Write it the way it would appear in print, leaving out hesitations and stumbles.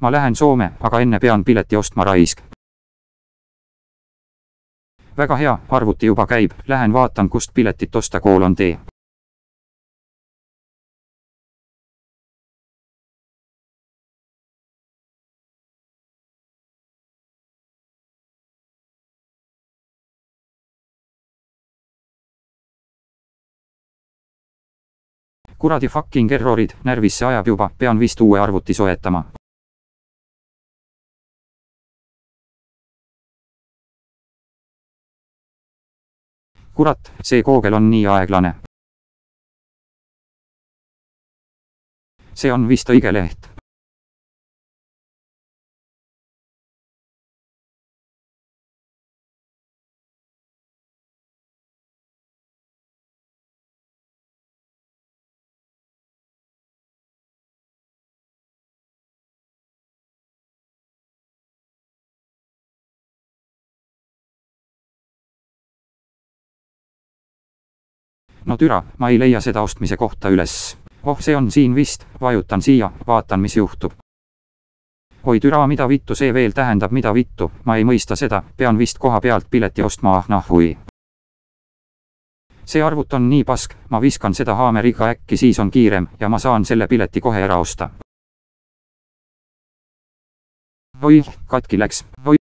ma lähen Soome, aga enne pean pileti ostma raisk. Väga hea, arvuti juba käib, lähen vaatan, kust piletit osta, kool on tee. Kuradi fucking errorid, närvisse ajab juba, pean vist uue arvuti soetama. Kurat, see Google on nii aeglane. See on vist õige leht. No türa, ma ei leia seda ostmise kohta üles. Oh, see on siin vist, vajutan siia, vaatan, mis juhtub. Oi türa, mida vittu see veel tähendab, mida vittu, ma ei mõista seda, pean vist koha pealt pileti ostma, ah nahui. See arvut on nii pask, ma viskan seda haameriga, äkki siis on kiirem ja ma saan selle pileti kohe ära osta. Oi, katki läks, oi.